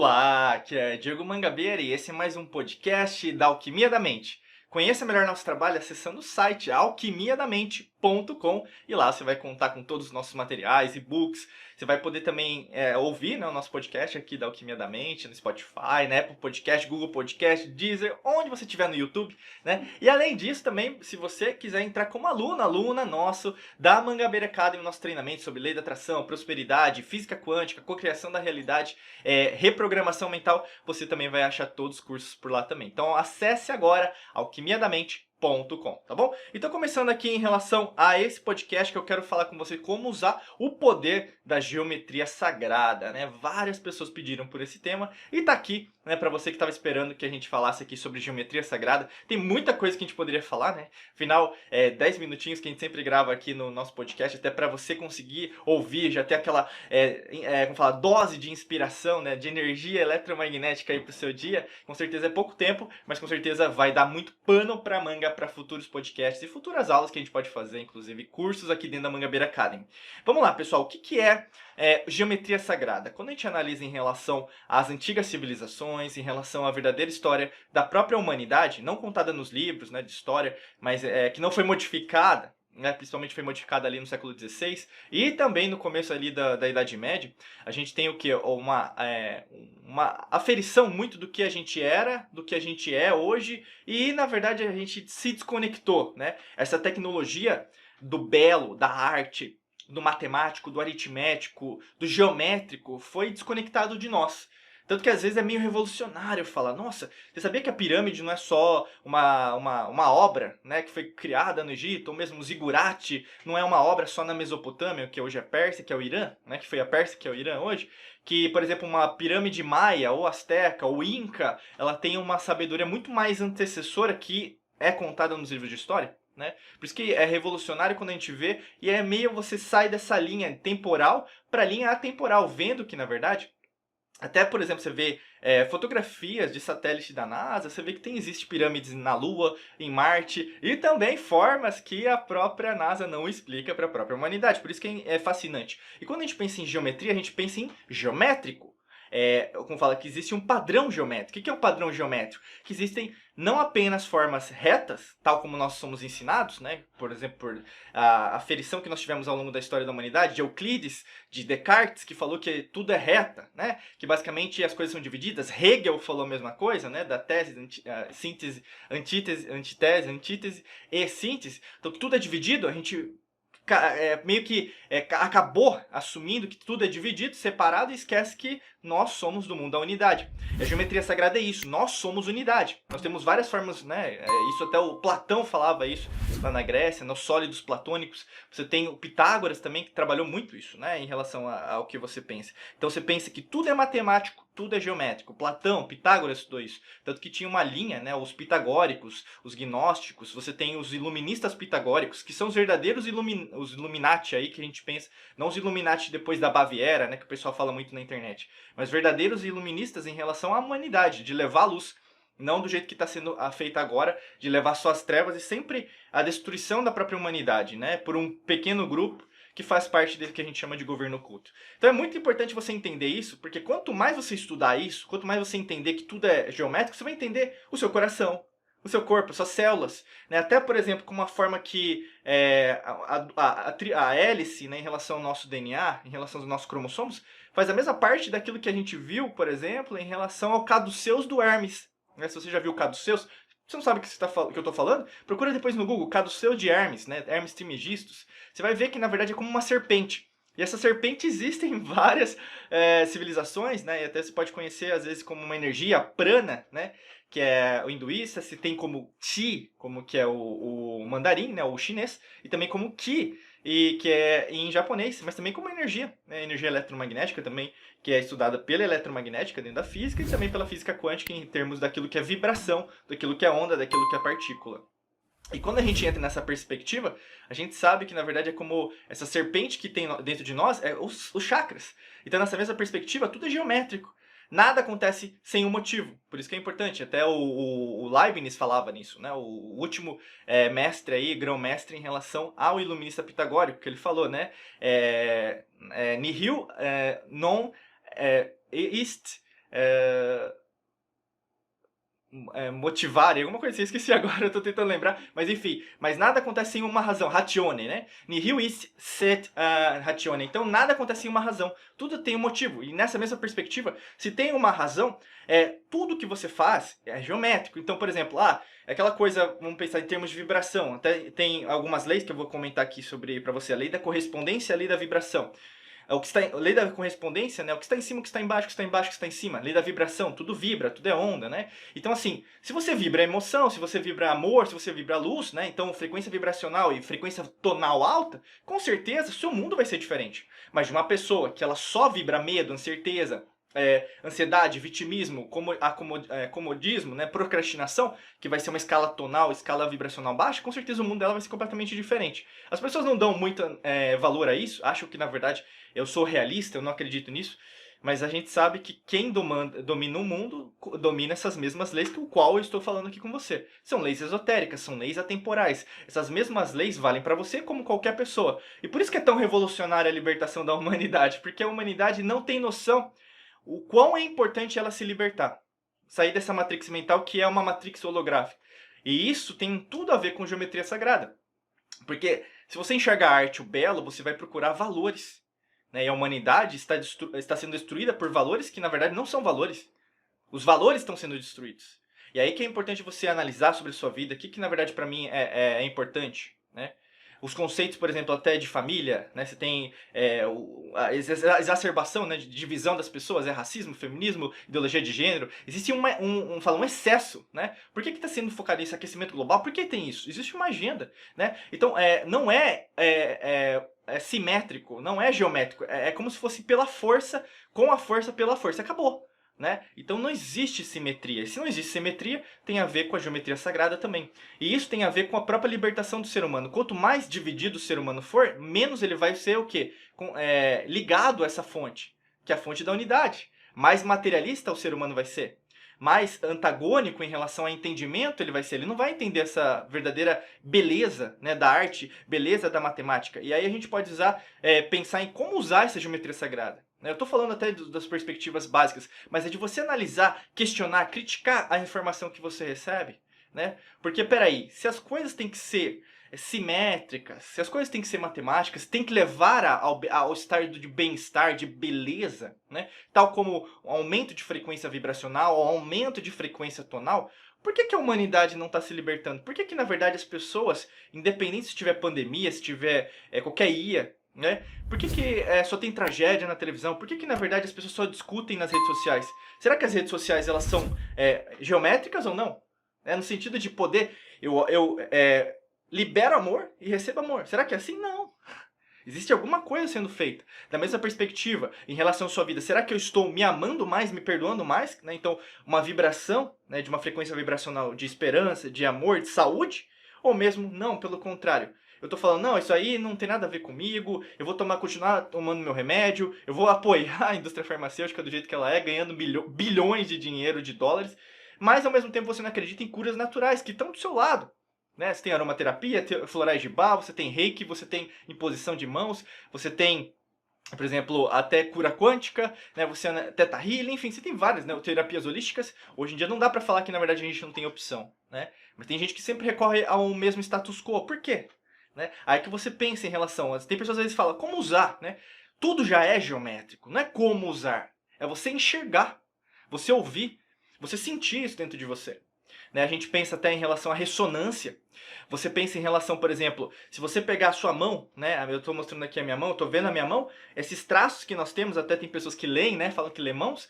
Olá, aqui é Diego Mangabeira e esse é mais um podcast da Alquimia da Mente. Conheça melhor nosso trabalho acessando o site alquimiadamente.com e lá você vai contar com todos os nossos materiais, e-books. Você vai poder também ouvir, né, o nosso podcast aqui da Alquimia da Mente, no Spotify, na Apple Podcast, Google Podcast, Deezer, onde você estiver no YouTube, né? E além disso também, se você quiser entrar como aluna nosso da Mangabeira Academy, nosso treinamento sobre lei da atração, prosperidade, física quântica, cocriação da realidade, reprogramação mental, você também vai achar todos os cursos por lá também. Então acesse agora alquimiadamente.com, tá bom? Então começando aqui em relação a esse podcast que eu quero falar com você como usar o poder da geometria sagrada, né? Várias pessoas pediram por esse tema e tá aqui, né, para você que estava esperando que a gente falasse aqui sobre geometria sagrada. Tem muita coisa que a gente poderia falar, né? Afinal, 10 minutinhos que a gente sempre grava aqui no nosso podcast, até para você conseguir ouvir, já ter aquela como falar, dose de inspiração, né, de energia eletromagnética aí pro seu dia. Com certeza é pouco tempo, mas com certeza vai dar muito pano pra manga para futuros podcasts e futuras aulas que a gente pode fazer, inclusive cursos aqui dentro da Mangabeira Academy. Vamos lá, pessoal, o que é geometria sagrada? Quando a gente analisa em relação às antigas civilizações, em relação à verdadeira história da própria humanidade, não contada nos livros, né, de história, mas que não foi modificada, né, principalmente foi modificada ali no século XVI, e também no começo ali da Idade Média, a gente tem o que? Uma aferição muito do que a gente era, do que a gente é hoje, e na verdade a gente se desconectou, né? Essa tecnologia do belo, da arte, do matemático, do aritmético, do geométrico, foi desconectado de nós. Tanto que às vezes é meio revolucionário falar, nossa, você sabia que a pirâmide não é só uma obra, né, que foi criada no Egito, ou mesmo o zigurate não é uma obra só na Mesopotâmia, que hoje é Pérsia, que é o Irã, né, que foi a Pérsia, que é o Irã hoje, que, por exemplo, uma pirâmide maia, ou asteca, ou inca, ela tem uma sabedoria muito mais antecessora que é contada nos livros de história, né? Por isso que é revolucionário quando a gente vê, e é meio você sai dessa linha temporal para a linha atemporal, vendo que, na verdade, até, por exemplo, você vê fotografias de satélite da NASA, você vê que existe pirâmides na Lua, em Marte, e também formas que a própria NASA não explica para a própria humanidade. Por isso que é fascinante. E quando a gente pensa em geometria, a gente pensa em geométrico. Como fala, que existe um padrão geométrico. O que é o padrão geométrico? Que existem não apenas formas retas, tal como nós somos ensinados, né? Por exemplo, por a aferição que nós tivemos ao longo da história da humanidade, de Euclides, de Descartes, que falou que tudo é reta, né? Que basicamente as coisas são divididas. Hegel falou a mesma coisa, né? Da tese, síntese, antítese, antítese e síntese. Então, que tudo é dividido, a gente meio que acabou assumindo que tudo é dividido, separado, e esquece que nós somos do mundo da unidade. E a geometria sagrada é isso, nós somos unidade. Nós temos várias formas, né? Isso até o Platão falava isso lá na Grécia, nos sólidos platônicos. Você tem o Pitágoras também, que trabalhou muito isso, né? Em relação ao que você pensa. Então você pensa que tudo é matemático, tudo é geométrico. Platão, Pitágoras estudou isso. Tanto que tinha uma linha, né? Os pitagóricos, os gnósticos, você tem os iluministas pitagóricos, que são os verdadeiros os Illuminati aí que a gente pensa, não os Illuminati depois da Baviera, né? Que o pessoal fala muito na internet. Mas verdadeiros iluministas em relação à humanidade, de levar a luz. Não do jeito que está sendo feita agora, de levar só as trevas e sempre a destruição da própria humanidade, né? Por um pequeno grupo que faz parte desse que a gente chama de governo oculto. Então é muito importante você entender isso, porque quanto mais você estudar isso, quanto mais você entender que tudo é geométrico, você vai entender o seu coração, o seu corpo, as suas células. Né? Até, por exemplo, com uma forma que a hélice, né, em relação ao nosso DNA, em relação aos nossos cromossomos, faz a mesma parte daquilo que a gente viu, por exemplo, em relação ao caduceus do Hermes. Né? Se você já viu o caduceus, você não sabe o que eu estou falando? Procura depois no Google, caduceu de Hermes, né? Hermes Trismegistus. Você vai ver que, na verdade, é como uma serpente. E essa serpente existe em várias civilizações, né? E até você pode conhecer, às vezes, como uma energia prana, né? Que é o hinduísta, se tem como Qi, como que é o mandarim, né? O chinês, e também como Qi, e que é em japonês, mas também como energia, né? Energia eletromagnética também, que é estudada pela eletromagnética dentro da física e também pela física quântica em termos daquilo que é vibração, daquilo que é onda, daquilo que é partícula. E quando a gente entra nessa perspectiva, a gente sabe que na verdade é como essa serpente que tem dentro de nós, os chakras. Então nessa mesma perspectiva, tudo é geométrico. Nada acontece sem um motivo. Por isso que é importante. Até o Leibniz falava nisso, né? O último mestre aí, grão-mestre em relação ao iluminista pitagórico, que ele falou, né? Nihil non est é, motivare, alguma coisa assim, esqueci agora, eu tô tentando lembrar, mas enfim, mas nada acontece sem uma razão, ratione, né? Nihil is set ratione, então nada acontece sem uma razão, tudo tem um motivo, e nessa mesma perspectiva, se tem uma razão, tudo que você faz é geométrico, então, por exemplo, é aquela coisa, vamos pensar em termos de vibração, até tem algumas leis que eu vou comentar aqui sobre para você, a lei da correspondência e a lei da vibração. O que está a lei da correspondência, né? O que está em cima, o que está embaixo, o que está embaixo, o que está em cima. Lei da vibração, tudo vibra, tudo é onda, né? Então, assim, se você vibra emoção, se você vibra amor, se você vibra luz, né? Então, frequência vibracional e frequência tonal alta, com certeza, seu mundo vai ser diferente. Mas de uma pessoa que ela só vibra medo, incerteza, ansiedade, vitimismo, comodismo, né, procrastinação, que vai ser uma escala tonal, escala vibracional baixa, com certeza o mundo dela vai ser completamente diferente. As pessoas não dão muito valor a isso, acham que, na verdade, eu sou realista, eu não acredito nisso, mas a gente sabe que quem domina o mundo domina essas mesmas leis que o qual eu estou falando aqui com você. São leis esotéricas, são leis atemporais. Essas mesmas leis valem para você como qualquer pessoa. E por isso que é tão revolucionária a libertação da humanidade, porque a humanidade não tem noção o quão é importante ela se libertar. Sair dessa matrix mental que é uma matrix holográfica. E isso tem tudo a ver com geometria sagrada. Porque se você enxerga a arte, o belo, você vai procurar valores. Né? E a humanidade está sendo destruída por valores que, na verdade, não são valores. Os valores estão sendo destruídos. E aí que é importante você analisar sobre a sua vida, o que na verdade, para mim, é importante. Né? Os conceitos, por exemplo, até de família, né? Você tem a exacerbação, né, de divisão das pessoas, racismo, feminismo, ideologia de gênero. Existe um excesso, né? Por que está sendo focado nesse aquecimento global? Por que tem isso? Existe uma agenda, né? Então, não é simétrico, não é geométrico. É como se fosse pela força, com a força, pela força. Acabou. Né? Então não existe simetria. E se não existe simetria, tem a ver com a geometria sagrada também. E isso tem a ver com a própria libertação do ser humano. Quanto mais dividido o ser humano for, menos ele vai ser o quê? Ligado a essa fonte, que é a fonte da unidade. Mais materialista o ser humano vai ser. Mais antagônico em relação ao entendimento ele vai ser. Ele não vai entender essa verdadeira beleza, né, da arte, beleza da matemática. E aí a gente pode pensar em como usar essa geometria sagrada. Eu estou falando até das perspectivas básicas, mas é de você analisar, questionar, criticar a informação que você recebe. Né? Porque, peraí, se as coisas têm que ser simétricas, se as coisas têm que ser matemáticas, tem que levar ao estado de bem-estar, de beleza, né? Tal como o aumento de frequência vibracional, o aumento de frequência tonal. Por que a humanidade não está se libertando? Por que, na verdade, as pessoas, independente se tiver pandemia, se tiver qualquer IA, né? Por que só tem tragédia na televisão? Por que na verdade as pessoas só discutem nas redes sociais? Será que as redes sociais elas são geométricas ou não? No sentido de poder, eu libero amor e recebo amor. Será que é assim? Não. Existe alguma coisa sendo feita. Da mesma perspectiva, em relação à sua vida, será que eu estou me amando mais, me perdoando mais? Né? Então, uma vibração, né, de uma frequência vibracional de esperança, de amor, de saúde? Ou mesmo, não, pelo contrário. Eu tô falando, não, isso aí não tem nada a ver comigo, eu vou continuar tomando meu remédio, eu vou apoiar a indústria farmacêutica do jeito que ela é, ganhando bilhões de dinheiro, de dólares, mas ao mesmo tempo você não acredita em curas naturais, que estão do seu lado. Né? Você tem aromaterapia, florais de bar, você tem reiki, você tem imposição de mãos, você tem, por exemplo, até cura quântica, né? Você teta healing, enfim, você tem várias, né, terapias holísticas. Hoje em dia não dá pra falar que na verdade a gente não tem opção, né? Mas tem gente que sempre recorre ao mesmo status quo. Por quê? Né? Aí que você pensa em relação. Tem pessoas às vezes que falam como usar, né? Tudo já é geométrico, não é como usar. É você enxergar, você ouvir, você sentir isso dentro de você. Né? A gente pensa até em relação à ressonância. Você pensa em relação, por exemplo, se você pegar a sua mão, né? Eu estou mostrando aqui a minha mão, eu estou vendo a minha mão, esses traços que nós temos, até tem pessoas que leem, né? Falam que lê mãos.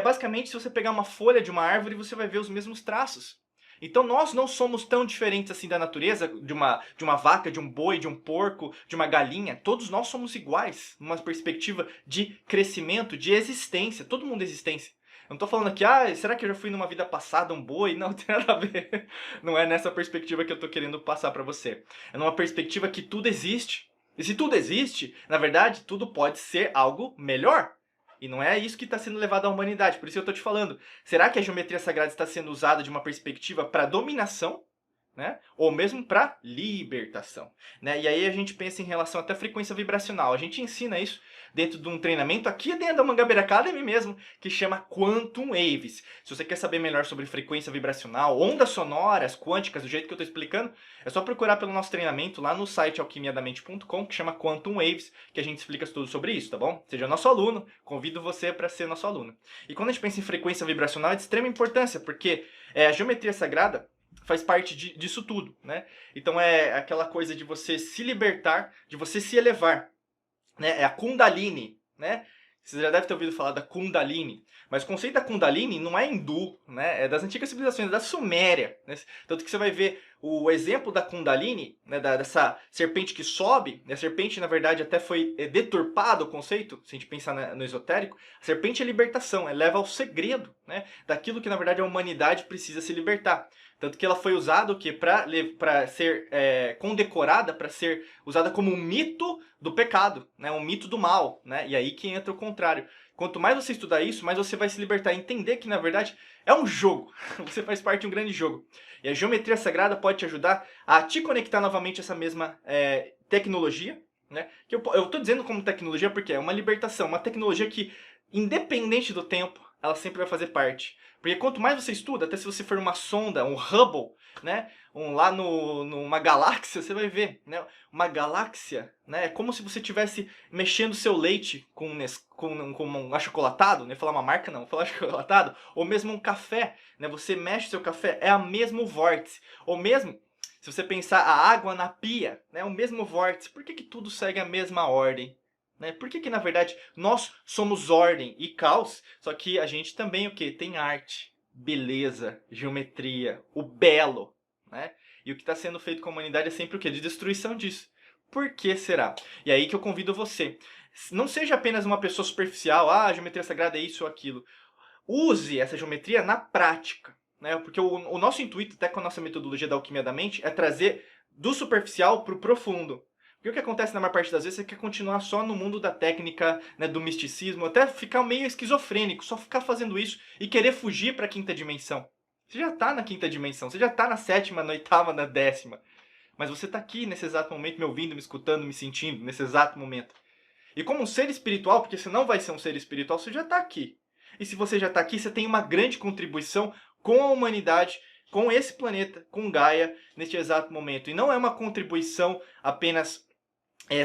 Basicamente, se você pegar uma folha de uma árvore, você vai ver os mesmos traços. Então nós não somos tão diferentes assim da natureza, de uma vaca, de um boi, de um porco, de uma galinha. Todos nós somos iguais, numa perspectiva de crescimento, de existência. Todo mundo é existência. Eu não tô falando aqui, será que eu já fui numa vida passada um boi? Não, tem nada a ver. Não é nessa perspectiva que eu tô querendo passar pra você. É numa perspectiva que tudo existe. E se tudo existe, na verdade, tudo pode ser algo melhor. E não é isso que está sendo levado à humanidade. Por isso eu estou te falando. Será que a geometria sagrada está sendo usada de uma perspectiva para dominação? né? Ou mesmo para libertação, né? E aí a gente pensa em relação até à frequência vibracional. A gente ensina isso dentro de um treinamento aqui dentro da Mangabeira Academy mesmo, que chama Quantum Waves. Se você quer saber melhor sobre frequência vibracional, ondas sonoras, quânticas, do jeito que eu estou explicando, é só procurar pelo nosso treinamento lá no site alquimiadamente.com, que chama Quantum Waves, que a gente explica tudo sobre isso, tá bom? Seja nosso aluno, convido você para ser nosso aluno. E quando a gente pensa em frequência vibracional, é de extrema importância, porque a geometria sagrada faz parte disso tudo, né? Então é aquela coisa de você se libertar, de você se elevar, né? É a Kundalini, né? Você já deve ter ouvido falar da Kundalini, mas o conceito da Kundalini não é hindu, né? É das antigas civilizações, é da Suméria, né? Tanto que você vai ver o exemplo da Kundalini, né? Dessa serpente que sobe, né? A serpente, na verdade, até foi deturpado o conceito, se a gente pensar no esotérico. A serpente é libertação, leva ao segredo, né? Daquilo que, na verdade, a humanidade precisa se libertar. Tanto que ela foi usada o quê? Para ser condecorada, para ser usada como um mito do pecado, né? Um mito do mal, né? E aí que entra o contrário. Quanto mais você estudar isso, mais você vai se libertar. Entender que, na verdade, é um jogo. Você faz parte de um grande jogo. E a geometria sagrada pode te ajudar a te conectar novamente a essa mesma tecnologia, né? Que eu tô dizendo como tecnologia porque é uma libertação, uma tecnologia que, independente do tempo, ela sempre vai fazer parte. Porque quanto mais você estuda, até se você for uma sonda, um Hubble, né? Lá numa galáxia, você vai ver, né? Uma galáxia, né? É como se você estivesse mexendo seu leite com um achocolatado, né? Falar uma marca não, falar achocolatado, ou mesmo um café, né? Você mexe seu café, é o mesmo vórtice. Ou mesmo, se você pensar a água na pia, né? O mesmo vórtice. Por que tudo segue a mesma ordem? Né? Por que na verdade, nós somos ordem e caos, só que a gente também o quê? Tem arte, beleza, geometria, o belo, né? E o que está sendo feito com a humanidade é sempre o quê? De destruição disso. Por que será? E aí que eu convido você. Não seja apenas uma pessoa superficial, a geometria sagrada é isso ou aquilo. Use essa geometria na prática, né? Porque o nosso intuito, até com a nossa metodologia da alquimia da mente, é trazer do superficial para o profundo. Porque o que acontece na maior parte das vezes é que é continuar só no mundo da técnica, né, do misticismo, até ficar meio esquizofrênico, só ficar fazendo isso e querer fugir para a quinta dimensão. Você já está na quinta dimensão, você já está na sétima, na oitava, na décima. Mas você está aqui nesse exato momento me ouvindo, me escutando, me sentindo, nesse exato momento. E como um ser espiritual, porque você não vai ser um ser espiritual, você já está aqui. E se você já está aqui, você tem uma grande contribuição com a humanidade, com esse planeta, com Gaia, neste exato momento. E não é uma contribuição apenas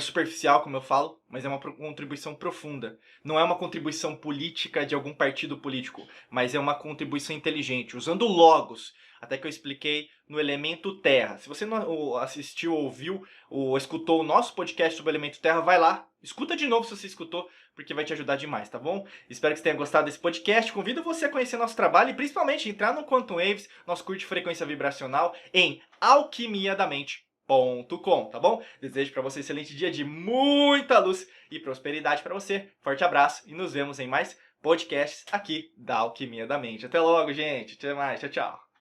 superficial, como eu falo, mas é uma contribuição profunda. Não é uma contribuição política de algum partido político, mas é uma contribuição inteligente, usando logos, até que eu expliquei no elemento terra. Se você não assistiu, ouviu ou escutou o nosso podcast sobre o elemento terra, vai lá, escuta de novo se você escutou, porque vai te ajudar demais, tá bom? Espero que você tenha gostado desse podcast. Convido você a conhecer nosso trabalho e principalmente entrar no Quantum Waves, nosso curso de frequência vibracional, em alquimiadamente.com, tá bom? Desejo para você um excelente dia de muita luz e prosperidade para você. Forte abraço e nos vemos em mais podcasts aqui da Alquimia da Mente. Até logo, gente. Até mais. Tchau, tchau.